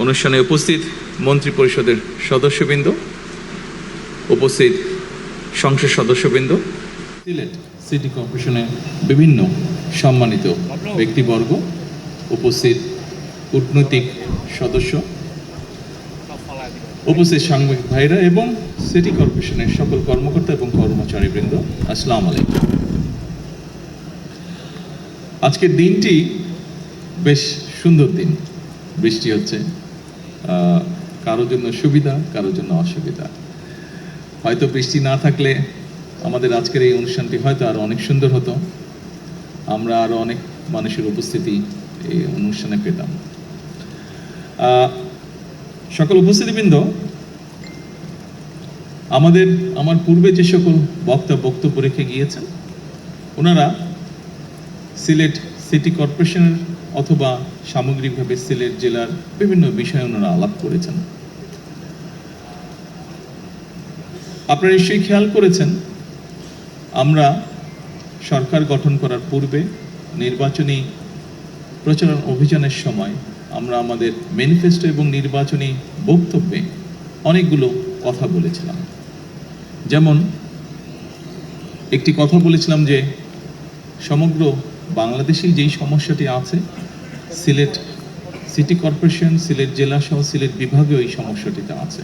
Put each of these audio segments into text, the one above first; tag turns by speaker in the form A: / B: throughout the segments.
A: অনুষ্ঠানে উপস্থিত মন্ত্রী পরিষদের সদস্যবৃন্দ, উপস্থিত সংসদ সদস্যবৃন্দ, সিলেট সিটি কর্পোরেশনের বিভিন্ন সম্মানিত ব্যক্তিবর্গ, উপস্থিত কূটনৈতিক সদস্য, উপস্থিত সাংবাদিক ভাইরা এবং সিটি কর্পোরেশনের সকল কর্মকর্তা এবং কর্মচারীবৃন্দ, আসসালামু আলাইকুম। আজকের দিনটি বেশ সুন্দর দিন। বৃষ্টি হচ্ছে, কারোর জন্য সুবিধা, কারোর জন্য অসুবিধা। হয়তো বৃষ্টি না থাকলে আমাদের আজকের এই অনুষ্ঠানটি হয়তো আরো অনেক সুন্দর হতো, আমরা আরো অনেক মানুষের উপস্থিতি এই অনুষ্ঠানে পেতাম। সকল উপস্থিতিবৃন্দ, আমার পূর্বে যে সকল বক্তব্য রেখে গিয়েছেন, ওনারা সিলেট সিটি কর্পোরেশনের অথবা সামগ্রিকভাবে সিলেট জেলার বিভিন্ন বিষয়ে ওনারা আলাপ করেছেন। আপনারা নিশ্চয়ই খেয়াল করেছেন, আমরা সরকার গঠন করার পূর্বে নির্বাচনী প্রচারণ অভিযানের সময় আমরা আমাদের ম্যানিফেস্টো এবং নির্বাচনী বক্তব্যে অনেকগুলো কথা বলেছিলাম। যেমন একটি কথা বলেছিলাম যে সমগ্র বাংলাদেশেই যেই সমস্যাটি আছে, সিলেট সিটি কর্পোরেশন, সিলেট জেলা সহ সিলেট বিভাগেও এই সমস্যাটিতে আছে।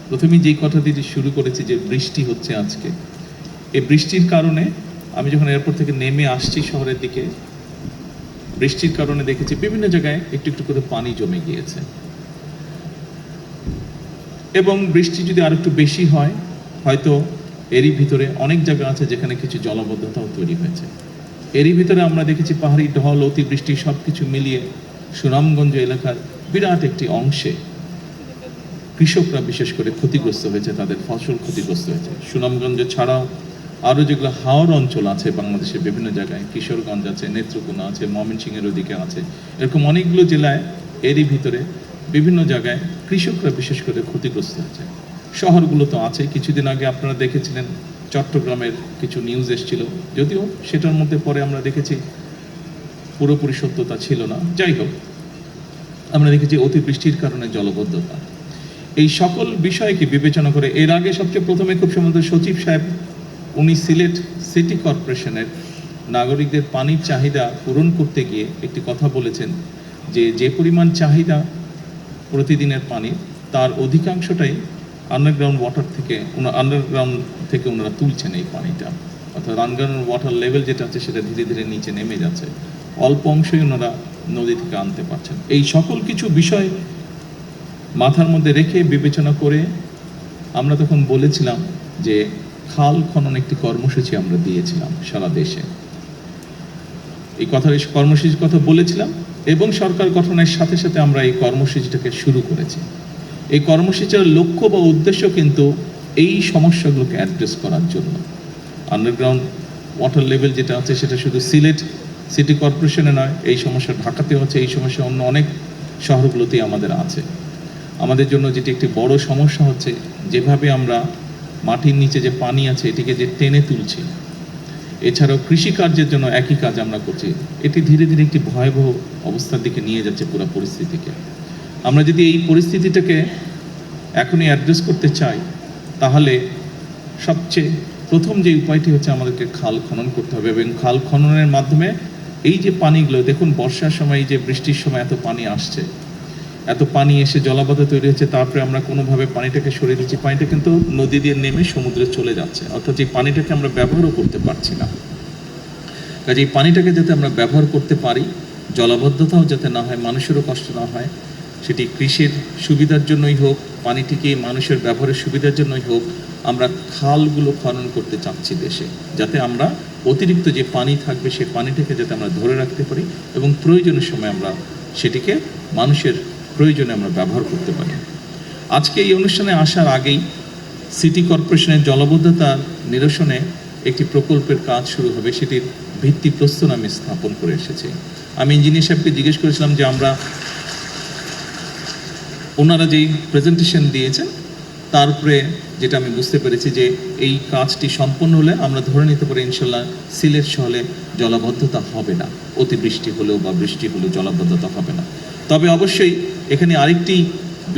A: প্রথমে যেই কথাটি শুরু করেছি যে বৃষ্টি হচ্ছে আজকে, এই বৃষ্টির কারণে আমি যখন এয়ারপোর্ট থেকে নেমে আসছি শহরের দিকে, বৃষ্টির কারণে দেখেছি বিভিন্ন জায়গায় একটু একটু করে পানি জমে গিয়েছে। এবং বৃষ্টি যদি আর একটু বেশি হয়, হয়তো এরই ভিতরে অনেক জায়গা আছে যেখানে কিছু জলাবদ্ধতাও তৈরি হয়েছে। এরই ভিতরে আমরা দেখেছি পাহাড়ি ঢল, অতিবৃষ্টি সবকিছু মিলিয়ে সুনামগঞ্জ এলাকার বিরাট একটি অংশে কৃষকরা বিশেষ করে ক্ষতিগ্রস্ত হয়েছে, তাদের ফসল ক্ষতিগ্রস্ত হয়েছে। সুনামগঞ্জ ছাড়াও আরও যেগুলো হাওড় অঞ্চল আছে বাংলাদেশের বিভিন্ন জায়গায়, কিশোরগঞ্জ আছে, নেত্রকোনা আছে, ময়মনসিংহের ওদিকে আছে, এরকম অনেকগুলো জেলায় এরই ভিতরে বিভিন্ন জায়গায় কৃষকরা বিশেষ করে ক্ষতিগ্রস্ত হয়েছে। শহরগুলো তো আছে। কিছুদিন আগে আপনারা দেখেছিলেন চট্টগ্রামের কিছু নিউজ এসেছিল, যদিও সেটার মধ্যে পরে আমরা দেখেছি পুরোপুরি সত্যতা ছিল না। যাই হোক, আমরা দেখেছি অতিবৃষ্টির কারণে জলবদ্ধতা। এই সকল বিষয়কে বিবেচনা করে এর আগে সবচেয়ে প্রথমে খুব সম্ভবত সচিব সাহেব উনি সিলেট সিটি কর্পোরেশনের নাগরিকদের পানির চাহিদা পূরণ করতে গিয়ে একটি কথা বলেছেন যে পরিমাণ চাহিদা প্রতিদিনের পানির, তার অধিকাংশটাই আন্ডারগ্রাউন্ড থেকে ওনারা তুলছেন এই পানিটা। অর্থাৎ আন্ডারগ্রাউন্ড ওয়াটার লেভেল যেটা আছে সেটা ধীরে ধীরে নিচে নেমে যাচ্ছে, অল্প অংশই ওনারা নদী থেকে আনতে পারছেন। এই সকল কিছু বিষয় মাথার মধ্যে রেখে বিবেচনা করে আমরা তখন বলেছিলাম যে খাল খনন একটি কর্মসূচি আমরা দিয়েছিলাম সারা দেশে। এই কর্মসূচির কথা বলেছিলাম এবং সরকার গঠনের সাথে সাথে আমরা এই কর্মসূচিটাকে শুরু করেছি। এই কর্মসূচির লক্ষ্য বা উদ্দেশ্য কিন্তু এই সমস্যাগুলোকে অ্যাড্রেস করার জন্য। আন্ডারগ্রাউন্ড ওয়াটার লেভেল যেটা আছে সেটা শুধু সিলেট সিটি কর্পোরেশনে নয়, এই সমস্যা ঢাকাতেও আছে, এই সমস্যা অন্য অনেক শহরগুলোতেই আমাদের আছে। আমাদের জন্য যেটি একটি বড় সমস্যা হচ্ছে, যেভাবে আমরা মাটির নিচে যে পানি আছে এটিকে যে টেনে তুলছি, এছাড়াও কৃষিকার্যের জন্য একই কাজ আমরা করছি, এটি ধীরে ধীরে একটি ভয়াবহ অবস্থার দিকে নিয়ে যাচ্ছে পুরো পরিস্থিতিকে। আমরা যদি এই পরিস্থিতিটাকে এখনই অ্যাড্রেস করতে চাই, তাহলে সবচেয়ে প্রথম যে উপায়টি হচ্ছে আমাদেরকে খাল খনন করতে হবে। এবং খাল খননের মাধ্যমে এই যে পানিগুলো, দেখুন বর্ষার সময় এই যে বৃষ্টির সময় এত পানি আসছে, এত পানি এসে জলাবদ্ধতা তৈরি হচ্ছে, তারপরে আমরা কোনোভাবে পানিটাকে সরিয়ে দিচ্ছি, পানিটা কিন্তু নদী দিয়ে নেমে সমুদ্রে চলে যাচ্ছে। অর্থাৎ এই পানিটাকে আমরা ব্যবহারও করতে পারছি না। কাজে এই পানিটাকে যাতে আমরা ব্যবহার করতে পারি, জলাবদ্ধতাও যাতে না হয়, মানুষেরও কষ্ট না হয়, সেটি কৃষির সুবিধার জন্যই হোক, পানিটিকে মানুষের ব্যবহারের সুবিধার জন্যই হোক, আমরা খালগুলো খনন করতে চাচ্ছি দেশে, যাতে আমরা অতিরিক্ত যে পানি থাকবে সেই পানিটাকে যাতে আমরা ধরে রাখতে পারি এবং প্রয়োজনের সময় আমরা সেটিকে মানুষের প্রয়োজনে আমরা ব্যবহার করতে পারি। আজকে এই অনুষ্ঠানে আসার আগেই সিটি কর্পোরেশনের জলাবদ্ধতা নিরসনে একটি প্রকল্পের কাজ শুরু হবে, সেটির ভিত্তিপ্রস্তর আমি স্থাপন করে এসেছি। আমি ইঞ্জিনিয়ার সাহেবকে জিজ্ঞেস করেছিলাম যে ওনারা যেই প্রেজেন্টেশন দিয়েছেন তারপরে যেটা আমি বুঝতে পেরেছি যে এই কাজটি সম্পন্ন হলে আমরা ধরে নিতে পারি ইনশাল্লাহ সিলেট শহরে জলাবদ্ধতা হবে না, অতিবৃষ্টি হলেও বা বৃষ্টি হলেও জলাবদ্ধতা হবে না। তবে অবশ্যই এখানে আরেকটি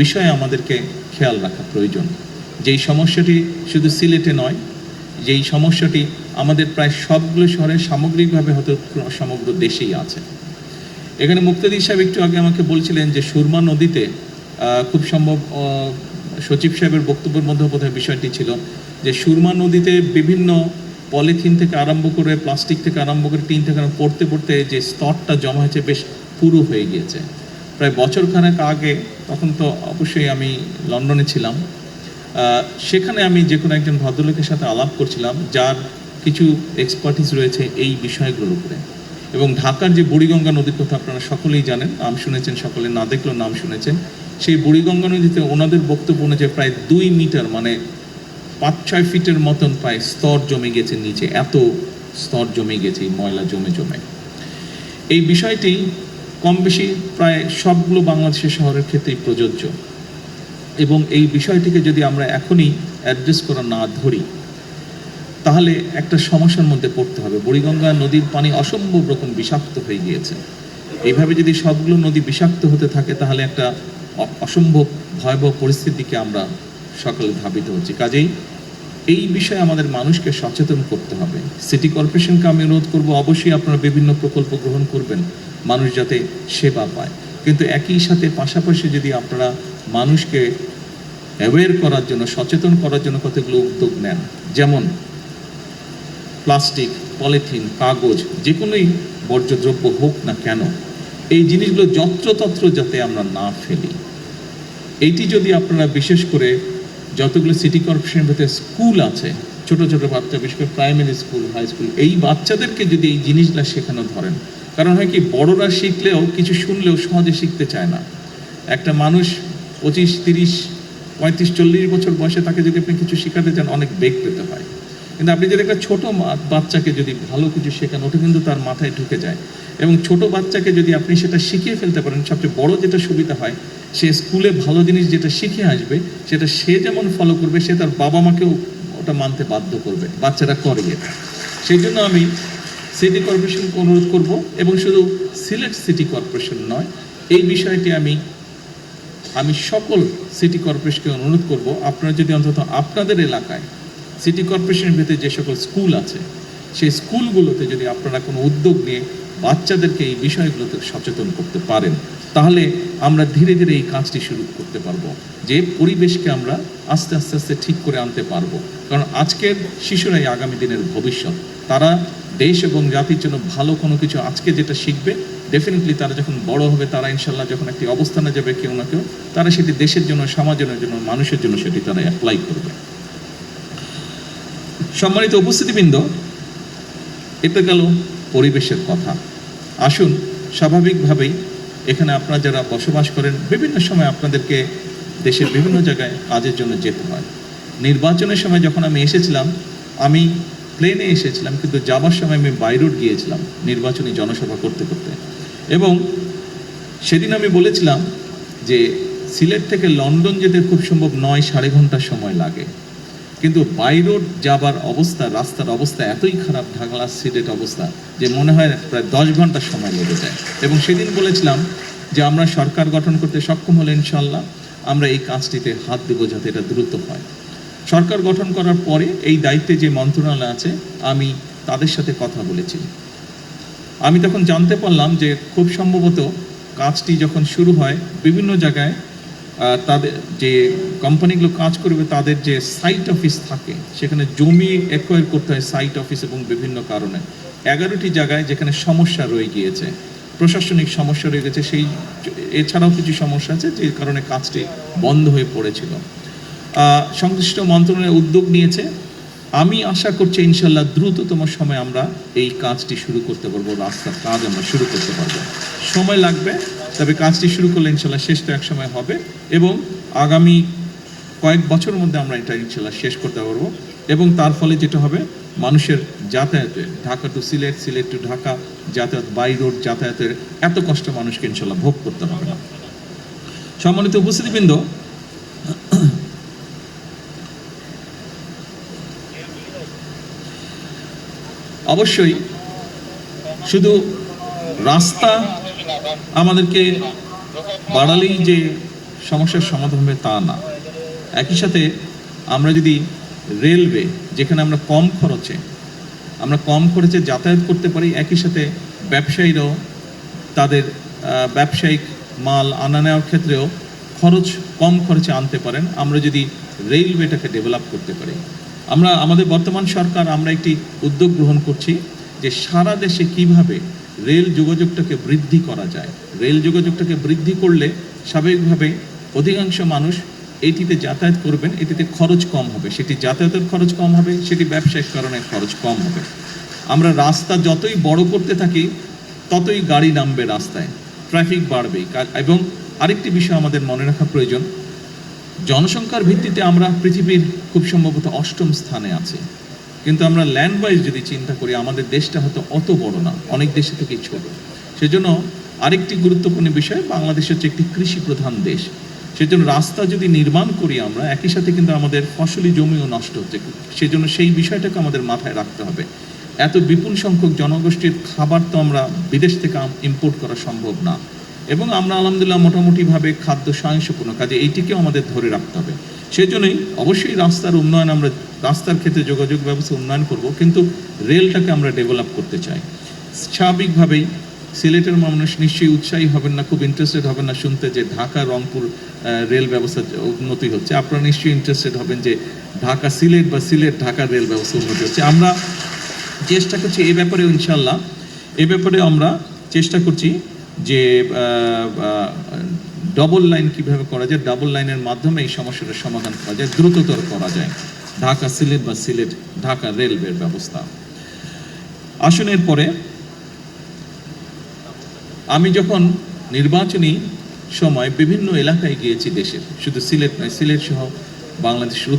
A: বিষয় আমাদেরকে খেয়াল রাখা প্রয়োজন, যেই সমস্যাটি শুধু সিলেটে নয়, যেই সমস্যাটি আমাদের প্রায় সবগুলো শহরে সামগ্রিকভাবে হয়তো সমগ্র দেশেই আছে। এখানে মুক্তাদি সাহেব একটু আগে আমাকে বলছিলেন যে সুরমা নদীতে খুব সম্ভব সচিব সাহেবের বক্তব্যের মধ্যে বোধহয় বিষয়টি ছিল যে সুরমা নদীতে বিভিন্ন পলিথিন থেকে আরম্ভ করে, প্লাস্টিক থেকে আরম্ভ করে, টিন থেকে পড়তে পড়তে যে স্তরটা জমা হয়েছে বেশ পুরু হয়ে গিয়েছে। প্রায় বছরখানেক আগে, তখন তো অবশ্যই আমি লন্ডনে ছিলাম, সেখানে আমি যে কোনো একজন ভদ্রলোকের সাথে আলাপ করছিলাম যার কিছু এক্সপার্টিস রয়েছে এই বিষয়গুলোর উপরে। এবং ঢাকার যে বুড়িগঙ্গা নদীর কথা আপনারা সকলেই জানেন, নাম শুনেছেন, সকলে না দেখলেও নাম শুনেছেন। সেই বুড়িগঙ্গা নদীতে ওনাদের বক্তব্য অনুযায়ী প্রায় 2 মিটার মানে 5-6 ফিটের মতন প্রায় স্তর জমে গেছে নিচে, এত স্তর জমে গেছে ময়লা জমে জমে। এই বিষয়টি কম বেশি প্রায় সবগুলো বাংলাদেশের শহরের ক্ষেত্রেই প্রযোজ্য, এবং এই বিষয়টিকে যদি আমরা এখনই অ্যাড্রেস করা না ধরি তাহলে একটা সমস্যার মধ্যে পড়তে হবে। বুড়িগঙ্গা নদীর পানি অসম্ভব রকম বিষাক্ত হয়ে গিয়েছে। এইভাবে যদি সবগুলো নদী বিষাক্ত হতে থাকে তাহলে একটা অসম্ভব ভয়াবহ পরিস্থিতিকে আমরা সকলে ধাবিত হচ্ছি। কাজেই এই বিষয়ে আমাদের মানুষকে সচেতন করতে হবে। সিটি কর্পোরেশনকে আমি অনুরোধ করবো, অবশ্যই আপনারা বিভিন্ন প্রকল্প গ্রহণ করবেন মানুষ যাতে সেবা পায়, কিন্তু একই সাথে পাশাপাশি যদি আপনারা মানুষকে অ্যাওয়্যার করার জন্য, সচেতন করার জন্য কতগুলো উদ্যোগ নেন, যেমন প্লাস্টিক, পলিথিন, কাগজ, যে কোনোই বর্জ্যদ্রব্য হোক না কেন, এই জিনিসগুলো যত্রতত্র যাতে আমরা না ফেলি। এইটি যদি আপনারা বিশেষ করে যতগুলো সিটি কর্পোরেশনের ভেতরে স্কুল আছে, ছোট ছোট বাচ্চা, বিশেষ করে প্রাইমারি স্কুল, হাই স্কুল, এই বাচ্চাদেরকে যদি এই জিনিসগুলো শেখানো ধরেন, কারণ হয় কি, বড়রা শিখলেও কিছু শুনলেও সহজে শিখতে চায় না। একটা মানুষ 25, 30, 35, 40 বছর বয়সে তাকে যদি আপনি কিছু শেখাতে চান অনেক বেগ পেতে হয়, কিন্তু আপনি যদি একটা ছোট বাচ্চাকে যদি ভালো কিছু শেখান ওটা কিন্তু তার মাথায় ঢুকে যায়। এবং ছোট বাচ্চাকে যদি আপনি সেটা শিখিয়ে ফেলতে পারেন, সবচেয়ে বড় যেটা সুবিধা হয়, সে স্কুলে ভালো জিনিস যেটা শিখে আসবে সেটা সে যেমন ফলো করবে, সে তার বাবা মাকেও ওটা মানতে বাধ্য করবে। বাচ্চারা করে এটা। সেই জন্য আমি সিটি কর্পোরেশনকে অনুরোধ করব, এবং শুধু সিলেট সিটি কর্পোরেশন নয়, এই বিষয়টি আমি সকল সিটি কর্পোরেশনকে অনুরোধ করব, আপনারা যদি অন্তত আপনাদের এলাকায় সিটি কর্পোরেশনের ভিতরে যে সকল স্কুল আছে সেই স্কুলগুলোতে যদি আপনারা কোনো উদ্যোগ নিয়ে বাচ্চাদেরকে এই বিষয়গুলোতে সচেতন করতে পারেন, তাহলে আমরা ধীরে ধীরে এই কাজটি শুরু করতে পারবো, যে পরিবেশকে আমরা আস্তে আস্তে আস্তে ঠিক করে আনতে পারবো। কারণ আজকের শিশুরাই আগামী দিনের ভবিষ্যৎ। তারা দেশ এবং জাতির জন্য ভালো কোনো কিছু আজকে যেটা শিখবে, ডেফিনেটলি তারা যখন বড় হবে, তারা ইনশাল্লাহ যখন একটি অবস্থানে যাবে কেউ না কেউ, তারা সেটি দেশের জন্য, সমাজের জন্য, মানুষের জন্য সেটি তারা অ্যাপ্লাই করবে। সম্মানিত উপস্থিতিবৃন্দ, এটা গেল পরিবেশের কথা। আসুন, স্বাভাবিকভাবেই এখানে আপনারা যারা বসবাস করেন, বিভিন্ন সময় আপনাদেরকে দেশের বিভিন্ন জায়গায় কাজের জন্য যেতে হয়। নির্বাচনের সময় যখন আমি এসেছিলাম, আমি প্লেনে এসেছিলাম, কিন্তু যাবার সময় আমি বাই রোড গিয়েছিলাম নির্বাচনী জনসভা করতে করতে। এবং সেদিন আমি বলেছিলাম যে সিলেট থেকে লন্ডন যেতে খুব সম্ভব 9-9.5 ঘন্টা সময় লাগে, কিন্তু বাই রোড যাবার অবস্থা, রাস্তার অবস্থা এতই খারাপ, ঢাকা সিলেট অবস্থা, যে মনে হয় প্রায় 10 ঘন্টা সময় লেগে যায়। এবং সেদিন বলেছিলাম যে আমরা সরকার গঠন করতে সক্ষম হলে ইনশাল্লাহ আমরা এই কাজটিতে হাত দেব যাতে এটা দ্রুত হয়। সরকার গঠন করার পরে এই দায়িত্বে যে মন্ত্রণালয় আছে, আমি তাদের সাথে কথা বলেছি। আমি তখন জানতে পারলাম যে খুব সম্ভবত কাজটি যখন শুরু হয়, বিভিন্ন জায়গায় তাদের যে কোম্পানিগুলো কাজ করবে তাদের যে সাইট অফিস থাকে, সেখানে জমি অ্যাকোয়ার করতে হয় সাইট অফিস, এবং বিভিন্ন কারণে 11টি জায়গায় যেখানে সমস্যা রয়ে গিয়েছে, প্রশাসনিক সমস্যা রয়ে গেছে, সেই এছাড়াও কিছু সমস্যা আছে যে কারণে কাজটি বন্ধ হয়ে পড়েছিল। সংশ্লিষ্ট মন্ত্রণালয় উদ্যোগ নিয়েছে। আমি আশা করছি ইনশাল্লাহ দ্রুততম সময়ে আমরা এই কাজটি শুরু করতে পারবো, রাস্তার কাজ আমরা শুরু করতে পারবো। সময় লাগবে, তবে কাজটি শুরু করলে ইনশাল্লাহ শেষ তো এক সময় হবে, এবং আগামী কয়েক বছরের মধ্যে আমরা এটা ইনশাল্লাহ শেষ করতে পারবো। এবং তার ফলে যেটা হবে, মানুষের যাতায়াতে, ঢাকা টু সিলেট, সিলেট টু ঢাকা যাতায়াত, বাই রোড যাতায়াতের এত কষ্ট মানুষকে ইনশাল্লাহ ভোগ করতে হবে না। সম্মানিত উপস্থিতিবৃন্দ, অবশ্যই শুধু রাস্তা আমাদেরকে বাড়ালেই যে সমস্যার সমাধান হবে তা না। একই সাথে আমরা যদি রেলওয়ে, যেখানে আমরা কম খরচে যাতায়াত করতে পারি, একই সাথে ব্যবসায়ীরাও তাদের ব্যবসায়িক মাল আনা নেওয়ার ক্ষেত্রেও কম খরচে আনতে পারেন, আমরা যদি রেলওয়েটাকে ডেভেলপ করতে পারি। আমাদের বর্তমান সরকার আমরা একটি উদ্যোগ গ্রহণ করছি যে সারা দেশে কিভাবে রেল যোগাযোগটাকে বৃদ্ধি করা যায়। রেল যোগাযোগটাকে বৃদ্ধি করলে স্বাভাবিকভাবে অধিকাংশ মানুষ এটিতে যাতায়াত করবেন, এটিতে খরচ কম হবে, সেটি যাতায়াতের খরচ কম হবে, সেটি ব্যবসায়িক কারণে খরচ কম হবে। আমরা রাস্তা যতই বড় করতে থাকি ততই গাড়ি নামবে রাস্তায়, ট্রাফিক বাড়বে। এবং আরেকটি বিষয় আমাদের মনে রাখা প্রয়োজন, জনসংখ্যার ভিত্তিতে আমরা পৃথিবীর খুব সম্ভবত 8ম স্থানে আছি, কিন্তু আমরা ল্যান্ড ওয়াইজ যদি চিন্তা করি আমাদের দেশটা হয়তো অত বড় না, অনেক দেশে থেকেই ছোট। সেজন্য আরেকটি গুরুত্বপূর্ণ বিষয়, বাংলাদেশ হচ্ছে একটি কৃষি প্রধান দেশ। সেজন্য রাস্তা যদি নির্মাণ করি আমরা, একই সাথে কিন্তু আমাদের ফসলি জমিও নষ্ট হচ্ছে। সেজন্য সেই বিষয়টাকে আমাদের মাথায় রাখতে হবে। এত বিপুল সংখ্যক জনগোষ্ঠীর খাবার তো আমরা বিদেশ থেকে ইম্পোর্ট করা সম্ভব না, এবং আমরা আলহামদুলিল্লাহ মোটামুটিভাবে খাদ্য সহিংসপূর্ণ, কাজে এইটিকেও আমাদের ধরে রাখতে হবে। সেজন্যই অবশ্যই রাস্তার উন্নয়ন, আমরা রাস্তার ক্ষেত্রে যোগাযোগ ব্যবস্থা উন্নয়ন করব, কিন্তু রেলটাকে আমরা ডেভেলপ করতে চাই। স্বাভাবিকভাবেই সিলেটের মানুষ নিশ্চয়ই উৎসাহী হবেন না, খুব ইন্টারেস্টেড হবেন না শুনতে যে ঢাকা রংপুর রেল ব্যবস্থা উন্নতি হচ্ছে। আপনারা নিশ্চয়ই ইন্টারেস্টেড হবেন যে ঢাকা সিলেট বা সিলেট ঢাকা রেল ব্যবস্থা উন্নতি হচ্ছে। আমরা চেষ্টা করছি এই ব্যাপারে, ইনশাল্লাহ এ ব্যাপারে আমরা চেষ্টা করছি যে ডবল লাইন কিভাবে করা যায়, ডাবল লাইনের মাধ্যমে এই সমস্যাটার সমাধান করা যায়, দ্রুততর করা যায় ঢাকা সিলেট বা সিলেট ঢাকা রেলওয়ের ব্যবস্থা। আসনের পরে আমি যখন নির্বাচনী সময় বিভিন্ন এলাকায় গিয়েছি দেশের, শুধু সিলেট নয়, সিলেট সহ বাংলাদেশের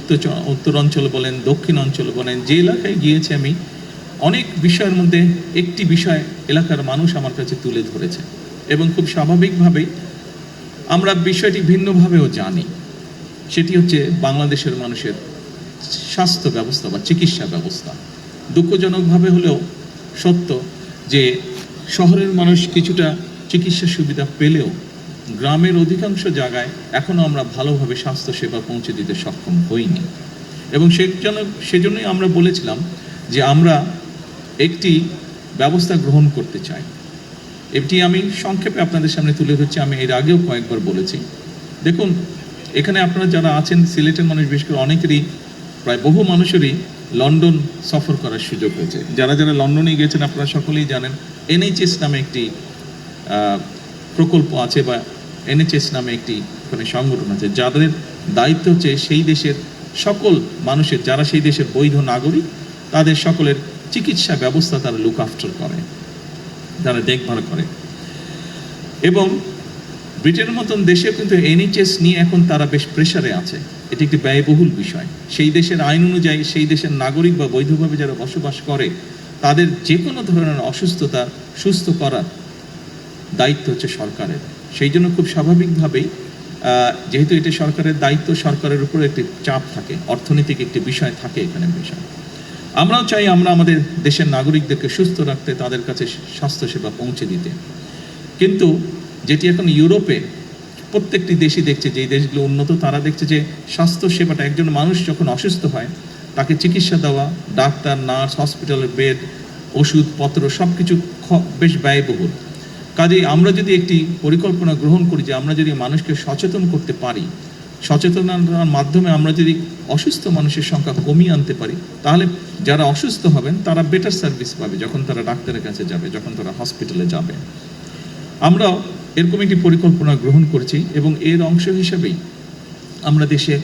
A: উত্তরাঞ্চল বলেন, দক্ষিণ অঞ্চল বলেন, যে এলাকায় গিয়েছি আমি অনেক বিষয়ের মধ্যে একটি বিষয় এলাকার মানুষ আমার কাছে তুলে ধরেছে, এবং খুব স্বাভাবিকভাবেই আমরা বিষয়টি ভিন্নভাবেও জানি। সেটি হচ্ছে বাংলাদেশের মানুষের স্বাস্থ্য ব্যবস্থা বা চিকিৎসা ব্যবস্থা। দুঃখজনকভাবে হলেও সত্য যে শহরের মানুষ কিছুটা চিকিৎসা সুবিধা পেলেও গ্রামের অধিকাংশ জায়গায় এখনও আমরা ভালোভাবে স্বাস্থ্যসেবা পৌঁছে দিতে সক্ষম হইনি, এবং সেজন্যই আমরা বলেছিলাম যে আমরা একটি ব্যবস্থা গ্রহণ করতে চাই। এটি আমি সংক্ষেপে আপনাদের সামনে তুলে ধরছি, আমি এর আগেও কয়েকবার বলেছি। দেখুন, এখানে আপনারা যারা আছেন সিলেটের মানুষ, বিশেষ করে অনেকেরই, প্রায় বহু মানুষেরই লন্ডন সফর করার সুযোগ হয়েছে। যারা যারা লন্ডনে গিয়েছেন আপনারা সকলেই জানেন NHS নামে একটি প্রকল্প আছে, বা NHS নামে একটি ওখানে সংগঠন আছে, যাদের দায়িত্ব হচ্ছে সেই দেশের সকল মানুষের, যারা সেই দেশের বৈধ নাগরিক, তাদের সকলের চিকিৎসা ব্যবস্থা তারা লুক আফটার করে, তারা দেখভাল করে। এবং ব্রিটেনের মতন দেশে কিন্তু NHS নিয়ে এখন তারা বেশ প্রেসারে আছে। এটি একটি ব্যয়বহুল বিষয়। সেই দেশের আইন অনুযায়ী সেই দেশের নাগরিক বা বৈধভাবে যারা বসবাস করে তাদের যে কোনো ধরনের অসুস্থতা সুস্থ করার দায়িত্ব হচ্ছে সরকারের। সেই জন্য খুব স্বাভাবিকভাবেই যেহেতু এটা সরকারের দায়িত্ব, সরকারের উপর একটি চাপ থাকে, অর্থনৈতিক একটি বিষয় থাকে এখানে বিষয়। আমরাও চাই আমরা আমাদের দেশের নাগরিকদেরকে সুস্থ রাখতে, তাদের কাছে স্বাস্থ্যসেবা পৌঁছে দিতে। কিন্তু যেটি এখন ইউরোপে প্রত্যেকটি দেশই দেখছে, যেই দেশগুলো উন্নত তারা দেখছে যে স্বাস্থ্যসেবাটা, একজন মানুষ যখন অসুস্থ হয় তাকে চিকিৎসা দেওয়া, ডাক্তার, নার্স, হসপিটালের বেড, ওষুধপত্র সব কিছু বেশ ব্যয়বহুল। কাজেই আমরা যদি একটি পরিকল্পনা গ্রহণ করি যে আমরা যদি মানুষকে সচেতন করতে পারি, সচেতনতার মাধ্যমে আমরা যদি অসুস্থ মানুষের সংখ্যা কমিয়ে আনতে পারি, তাহলে যারা অসুস্থ হবেন তারা বেটার সার্ভিস পাবে যখন তারা ডাক্তারের কাছে যাবে, যখন তারা হসপিটালে যাবে। আমরাও এরকম একটি পরিকল্পনা গ্রহণ করছি, এবং এর অংশ হিসেবেই আমরা দেশে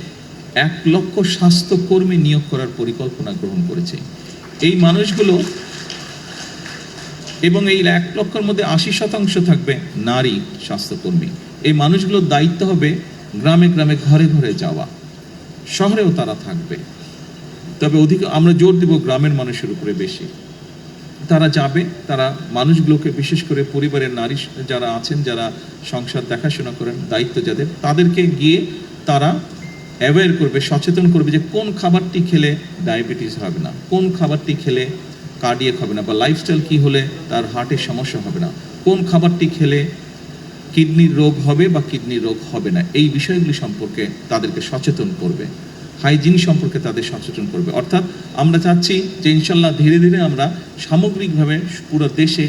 A: 1 লক্ষ স্বাস্থ্যকর্মী নিয়োগ করার পরিকল্পনা গ্রহণ করেছি। এই মানুষগুলো, এবং এই 1 লক্ষের মধ্যে 80% থাকবে নারী স্বাস্থ্যকর্মী। এই মানুষগুলোর দায়িত্ব হবে গ্রামে গ্রামে ঘরে ঘরে যাওয়া, শহরেও তারা থাকবে, তবে আমরা জোর দেব গ্রামের মানুষের উপরে বেশি। তারা যাবে, তারা মানুষগুলোকে, বিশেষ করে পরিবারের নারী যারা আছেন, যারা সংসার দেখাশোনা করেন, দায়িত্ব যাদের, তাদেরকে গিয়ে তারা অ্যাওয়্যার করবে, সচেতন করবে যে কোন খাবারটি খেলে ডায়াবেটিস হবে না, কোন খাবারটি খেলে কার্ডিয়াক হবে না, বা লাইফস্টাইল কি হলে তার হার্টের সমস্যা হবে না, কোন খাবারটি খেলে কিডনির রোগ হবে বা কিডনির রোগ হবে না, এই বিষয়গুলি সম্পর্কে তাদেরকে সচেতন করবে, হাইজিন সম্পর্কে তাদের সচেতন করবে। অর্থাৎ আমরা চাচ্ছি যে ইনশাল্লাহ ধীরে ধীরে আমরা সামগ্রিকভাবে পুরো দেশে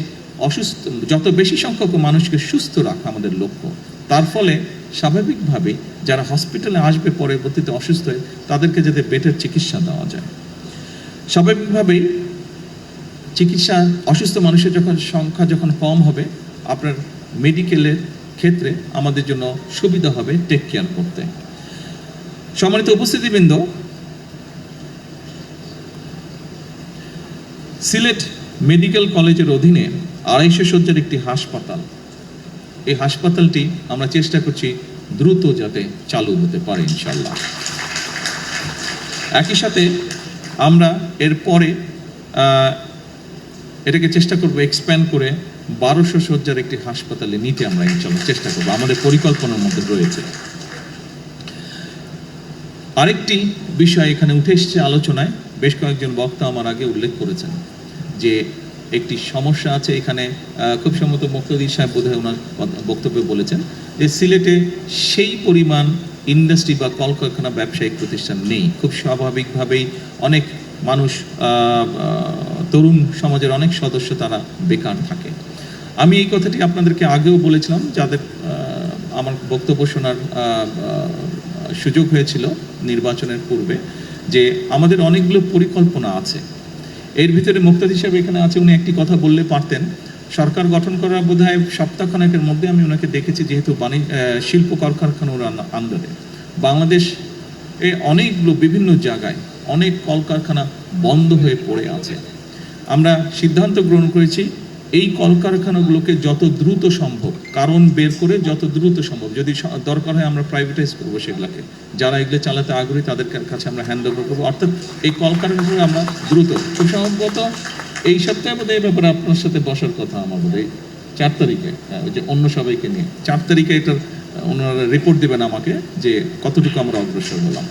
A: অসুস্থ যত বেশি সংখ্যক মানুষকে সুস্থ রাখা আমাদের লক্ষ্য। তার ফলে স্বাভাবিকভাবে যারা হসপিটালে আসবে পরবর্তীতে অসুস্থ হয়ে তাদেরকে যাতে বেটার চিকিৎসা দেওয়া যায়। স্বাভাবিকভাবেই চিকিৎসা অসুস্থ মানুষের সংখ্যা যখন কম হবে, আপনার মেডিকেলের ক্ষেত্রে আমাদের জন্য সুবিধা হবে টেক কেয়ার করতে। সম্মানিত উপস্থিতিবৃন্দ, সিলেট মেডিকেল কলেজের অধীনে 250 শয্যার একটি হাসপাতাল, এই হাসপাতালটি আমরা চেষ্টা করছি দ্রুত যাতে চালু হতে পারে ইনশাল্লাহ। একই সাথে আমরা এরপরে এটাকে চেষ্টা করব এক্সপ্যান্ড করে 1200 শয্যার একটি হাসপাতালে নিতে আমরা ইনশাল্লাহ চেষ্টা করব, আমাদের পরিকল্পনার মধ্যে রয়েছে। আরেকটি বিষয় এখানে উঠে এসেছে আলোচনায়, বেশ কয়েকজন বক্তা আমার আগে উল্লেখ করেছেন যে একটি সমস্যা আছে এখানে, খুব সম্ভবত মুক্তাদির সাহেব বোধহয় ওনার বক্তব্যে বলেছেন যে সিলেটে সেই পরিমাণ ইন্ডাস্ট্রি বা কলকারখানা ব্যবসায়িক প্রতিষ্ঠান নেই। খুব স্বাভাবিকভাবেই অনেক মানুষ, তরুণ সমাজের অনেক সদস্য তারা বেকার থাকে। আমি এই কথাটি আপনাদেরকে আগেও বলেছিলাম, যাদের আমার বক্তব্য শোনার সুযোগ হয়েছিল নির্বাচনের পূর্বে, যে আমাদের অনেকগুলো পরিকল্পনা আছে। এর ভিতরে মুক্তাদি সাহেব এখানে আছে, উনি একটি কথা বললে পারতেন। সরকার গঠন করার বোধহয় সপ্তাহখানেকের মধ্যে আমি ওনাকে দেখেছি, যেহেতু শিল্প কলকারখানার আন্ডারে বাংলাদেশ অনেকগুলো বিভিন্ন জায়গায় অনেক কলকারখানা বন্ধ হয়ে পড়ে আছে। আমরা সিদ্ধান্ত গ্রহণ করেছি এই কলকারখানাগুলোকে যত দ্রুত সম্ভব কারণ বের করে যত দ্রুত সম্ভব, যদি দরকার হয় আমরা প্রাইভেটাইজ করবো সেগুলোকে, যারা এগুলো চালাতে আগ্রহী তাদের কাছে আমরা হ্যান্ড ওভার করবো। অর্থাৎ এই কলকারখানাগুলো আমরা দ্রুত, খুব সম্ভবত এই সপ্তাহে বোধহয় এই ব্যাপারে আপনার সাথে বসার কথা আমার বোধহয় 4 তারিখে, ওই যে অন্য সবাইকে নিয়ে 4 তারিখে এটার ওনারা রিপোর্ট দেবেন আমাকে যে কতটুকু আমরা অগ্রসর হলাম।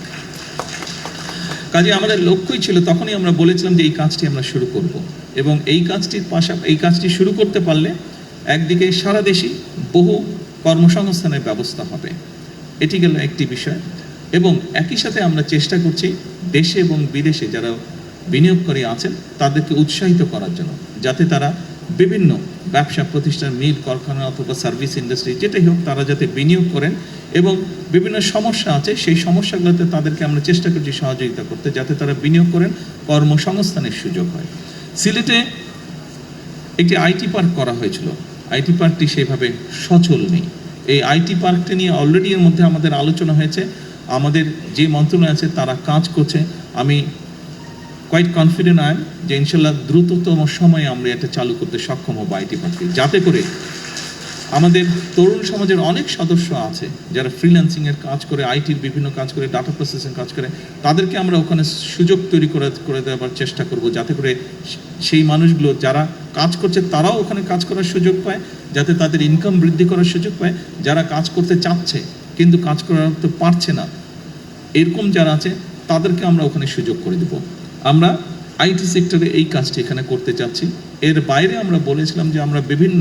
A: কাজে আমাদের লক্ষ্যই ছিল, তখনই আমরা বলেছিলাম যে এই কাজটি আমরা শুরু করব, এবং এই কাজটি শুরু করতে পারলে একদিকে সারা দেশে বহু কর্মসংস্থানের ব্যবস্থা হবে, এটি গেল একটি বিষয়। এবং একই সাথে আমরা চেষ্টা করছি দেশে এবং বিদেশে যারা বিনিয়োগকারী আছেন তাদেরকে উৎসাহিত করার জন্য, যাতে তারা বিভিন্ন ব্যবসা প্রতিষ্ঠান, মিল কারখানা অথবা সার্ভিস ইন্ডাস্ট্রি যেটাই হোক, তারা যাতে বিনিয়োগ করেন এবং বিভিন্ন সমস্যা আছে সেই সমস্যাগুলোতে তাদেরকে আমরা চেষ্টা করছি সহযোগিতা করতে, যাতে তারা বিনিয়োগ করেন, কর্মসংস্থানের সুযোগ হয়। সিলেটে একটি আইটি পার্ক করা হয়েছিল, আইটি পার্কটি সেভাবে সচল নেই। এই আইটি পার্কটি নিয়ে অলরেডি এর মধ্যে আমাদের আলোচনা হয়েছে, আমাদের যে মন্ত্রণালয় আছে তারা কাজ করছে। আমি কোয়াইট কনফিডেন্ট আই যে ইনশাল্লাহ দ্রুততম সময়ে আমরা এটা চালু করতে সক্ষম হব আইটি পার্কটি, যাতে করে আমাদের তরুণ সমাজের অনেক সদস্য আছে যারা ফ্রিল্যান্সিংয়ের কাজ করে, আইটির বিভিন্ন কাজ করে, ডাটা প্রসেসিং কাজ করে, তাদেরকে আমরা ওখানে সুযোগ তৈরি করে দেওয়ার চেষ্টা করব, যাতে করে সেই মানুষগুলো যারা কাজ করছে তারাও ওখানে কাজ করার সুযোগ পায়, যাতে তাদের ইনকাম বৃদ্ধি করার সুযোগ পায়। যারা কাজ করতে চাচ্ছে কিন্তু কাজ করতে পারছে না, এরকম যারা আছে তাদেরকে আমরা ওখানে সুযোগ করে দেব। আমরা আইটি সেক্টরে এই কাজটি এখানে করতে চাচ্ছি। এর বাইরে আমরা বলেছিলাম যে আমরা বিভিন্ন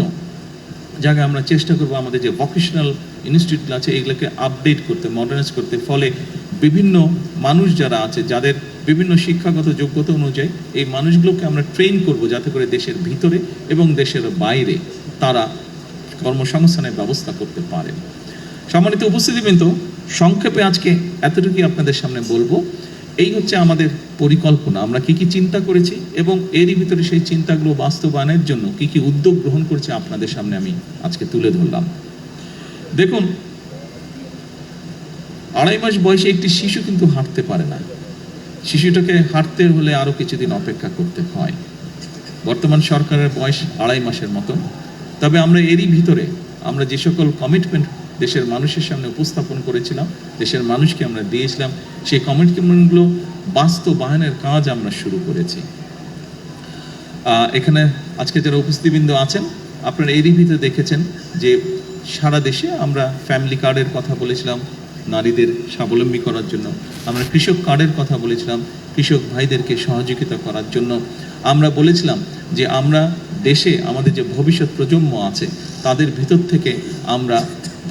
A: জায়গায় আমরা চেষ্টা করব আমাদের যে ভোকেশনাল ইনস্টিটিউট আছে এগুলোকে আপডেট করতে, মডার্নাইজ করতে, ফলে বিভিন্ন মানুষ যারা আছে যাদের বিভিন্ন শিক্ষাগত যোগ্যতা অনুযায়ী এই মানুষগুলোকে আমরা ট্রেন করব, যাতে করে দেশের ভিতরে এবং দেশের বাইরে তারা কর্মসংস্থানের ব্যবস্থা করতে পারেন। সম্মানিত উপস্থিতিবৃন্দ, সংক্ষেপে আজকে এতটুকুই আপনাদের সামনে বলবো। এই হচ্ছে আমাদের পরিকল্পনা, আমরা কি কি চিন্তা করেছি এবং এরই ভিতরে সেই চিন্তাগুলো বাস্তবায়নের জন্য কি কি উদ্যোগ গ্রহণ করছে আপনাদের সামনে আমি আজকে তুলে ধরলাম। দেখুন, 2.5 মাস বয়সে একটি শিশু কিন্তু হাঁটতে পারে না, শিশুটাকে হাঁটতে হলে আরো কিছুদিন অপেক্ষা করতে হয়। বর্তমান সরকারের বয়স 2.5 মাসের মতো। তবে আমরা এরই ভিতরে আমরা যে সকল কমিটমেন্ট দেশের মানুষের সামনে উপস্থাপন করেছিলাম, দেশের মানুষকে আমরা দিয়েছিলাম, সেই কমিটমেন্টগুলো বাস্তবায়নের কাজ আমরা শুরু করেছি। এখানে আজকে যারা উপস্থিতবৃন্দ আছেন আপনারা এরই ভিতরে দেখেছেন যে সারা দেশে আমরা ফ্যামিলি কার্ডের কথা বলেছিলাম নারীদের স্বাবলম্বী করার জন্য, আমরা কৃষক কার্ডের কথা বলেছিলাম কৃষক ভাইদেরকে সহযোগিতা করার জন্য, আমরা বলেছিলাম যে আমরা দেশে আমাদের যে ভবিষ্যৎ প্রজন্ম আছে তাদের ভিতর থেকে আমরা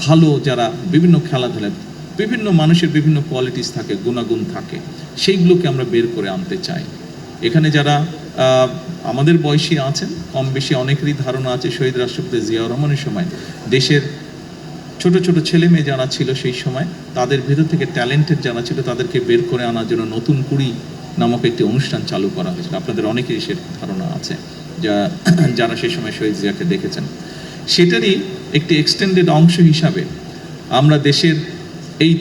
A: ভালো যারা বিভিন্ন খেলাধুলায় বিভিন্ন মানুষের বিভিন্ন কোয়ালিটিস থাকে, গুণাগুণ থাকে, সেইগুলোকে আমরা বের করে আনতে চাই। এখানে যারা আমাদের বয়সী আছেন, কম বেশি অনেকেরই ধারণা আছে শহীদ রাষ্ট্রপতি জিয়াউর রহমানের সময় দেশের ছোট ছোট ছেলে মেয়ে যারা ছিল সেই সময় তাদের ভিতর থেকে ট্যালেন্টেড যারা ছিল তাদেরকে বের করে আনার জন্য নতুন কুড়ি নামক একটি অনুষ্ঠান চালু করা হয়েছিল। আপনাদের অনেকেরই সে ধারণা আছে যারা সেই সময় শহীদ জিয়াকে দেখেছেন। সেটারই একটি এক্সটেন্ডেড অংশ হিসাবে আমরা দেশের এই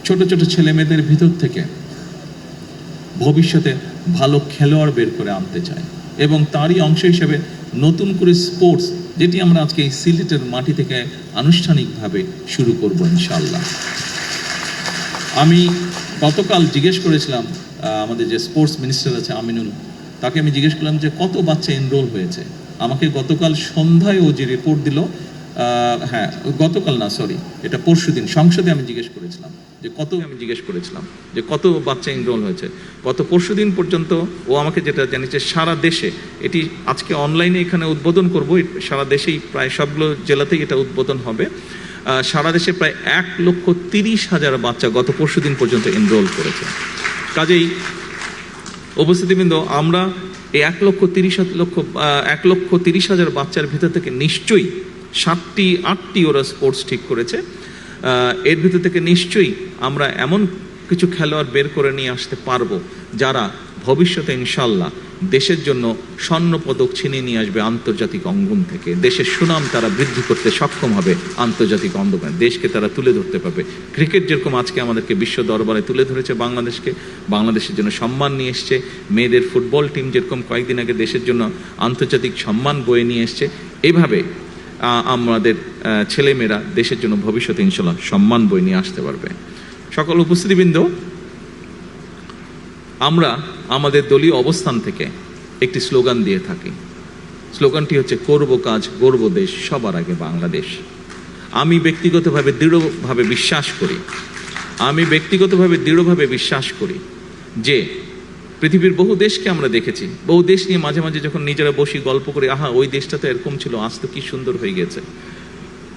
A: ছোট ছোট ছেলে মেয়েদের ভিতর থেকে ভবিষ্যতে ভালো খেলোয়াড় বের করে আনতে চাই এবং তারই অংশ হিসেবে নতুন করে স্পোর্টস, যেটি আমরা আজকে এই সিলেটের মাটি থেকে আনুষ্ঠানিকভাবে শুরু করব ইনশাআল্লাহ। আমি গতকাল জিজ্ঞেস করেছিলাম আমাদের যে স্পোর্টস মিনিস্টার আছে আমিনুল, তাকে আমি জিজ্ঞেস করলাম যে কত বাচ্চা এনরোল হয়েছে। আমাকে গতকাল সন্ধ্যায় ও যে রিপোর্ট দিল, গতকাল না সরি, এটা পরশুদিন সংসদে আমি জিজ্ঞেস করেছিলাম যে কত বাচ্চা এনরোল হয়েছে। গত পরশুদিন পর্যন্ত ও আমাকে যেটা জানিয়েছে সারা দেশে, এটি আজকে অনলাইনে এখানে উদ্বোধন করব, সারা দেশেই প্রায় সবগুলো জেলাতেই এটা উদ্বোধন হবে। সারা দেশে প্রায় 1,30,000 বাচ্চা গত পরশুদিন পর্যন্ত এনরোল করেছে। কাজেই উপস্থিতিবৃন্দ, আমরা এই 1,30,000 বাচ্চার ভিতর থেকে নিশ্চয়ই 7-8টি ওরা স্পোর্টস ঠিক করেছে। এর ভিতর থেকে নিশ্চয়ই আমরা এমন কিছু খেলোয়াড় বের করে নিয়ে আসতে পারবো যারা ভবিষ্যতে ইনশাল্লাহ দেশের জন্য স্বর্ণ পদক ছিনিয়ে নিয়ে আসবে আন্তর্জাতিক অঙ্গন থেকে। দেশের সুনাম তারা বৃদ্ধি করতে সক্ষম হবে আন্তর্জাতিক অঙ্গনে, দেশকে তারা তুলে ধরতে পারবে। ক্রিকেট যেরকম আজকে আমাদেরকে বিশ্ব দরবারে তুলে ধরেছে বাংলাদেশকে, বাংলাদেশের জন্য সম্মান নিয়ে এসছে, মেয়েদের ফুটবল টিম যেরকম কয়েকদিন আগে দেশের জন্য আন্তর্জাতিক সম্মান বয়ে নিয়ে এসছে, এইভাবে আমাদের ছেলেমেয়েরা দেশের জন্য ভবিষ্যতে ইনশাল্লাহ সম্মান বয়ে নিয়ে আসতে পারবে। সকল উপস্থিতিবৃন্দ, আমরা আমাদের দলীয় অবস্থান থেকে একটি স্লোগান দিয়ে থাকি। স্লোগানটি হচ্ছে করব কাজ গর্ব দেশ, সবার আগে বাংলাদেশ। আমি ব্যক্তিগতভাবে দৃঢ়ভাবে বিশ্বাস করি যে পৃথিবীর বহু দেশকে আমরা দেখেছি, বহু দেশ নিয়ে মাঝে মাঝে যখন নিজেরা বসি গল্প করি, আহা ওই দেশটা তো এরকম ছিল, আজ তো কি সুন্দর হয়ে গেছে।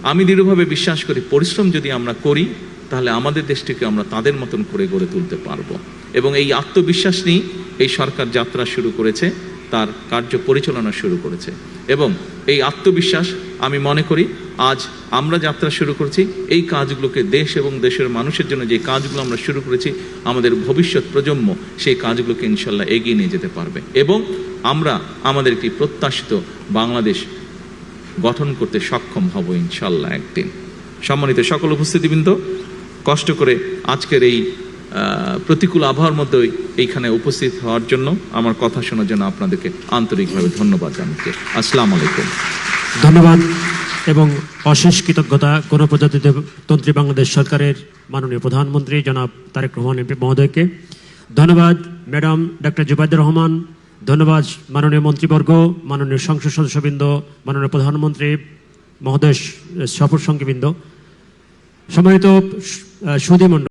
A: আমি দৃঢ়ভাবে বিশ্বাস করি পরিশ্রম যদি আমরা করি তাহলে আমাদের দেশটিকে আমরা তাদের মতন করে গড়ে তুলতে পারবো। এবং এই আত্মবিশ্বাস নিয়ে এই সরকার যাত্রা শুরু করেছে, তার কার্য পরিচালনা শুরু করেছে। এবং এই আত্মবিশ্বাস আমি মনে করি আজ আমরা যাত্রা শুরু করেছি, এই কাজগুলোকে দেশ এবং দেশের মানুষের জন্য যে কাজগুলো আমরা শুরু করেছি, আমাদের ভবিষ্যৎ প্রজন্ম সেই কাজগুলোকে ইনশাল্লাহ এগিয়ে নিয়ে যেতে পারবে এবং আমরা আমাদের একটি প্রত্যাশিত বাংলাদেশ গঠন করতে সক্ষম হব ইনশাল্লাহ একদিন। সম্মানিত সকল উপস্থিতিবৃন্দ, কষ্ট করে আজকের এই প্রতিকূল আবহাওয়ার মধ্যে এইখানে উপস্থিত হওয়ার জন্য, আমার কথা শোনার জন্য আপনাদেরকে আন্তরিকভাবে ধন্যবাদ জানাচ্ছি। আসসালামু আলাইকুম।
B: ধন্যবাদ এবং অশেষ কৃতজ্ঞতা গণপ্রজাতন্ত্রী বাংলাদেশ সরকারের মাননীয় প্রধানমন্ত্রী জনাব তারেক রহমান এমপি মহোদয়কে। ধন্যবাদ ম্যাডাম ডক্টর জুবাইদুর রহমান। ধন্যবাদ মাননীয় মন্ত্রীবর্গ, মাননীয় সংসদ সদস্যবৃন্দ, মাননীয় প্রধানমন্ত্রী মহোদয়, সফর সঙ্গীবৃন্দ, সম্মানিত সুধীমণ্ডলী।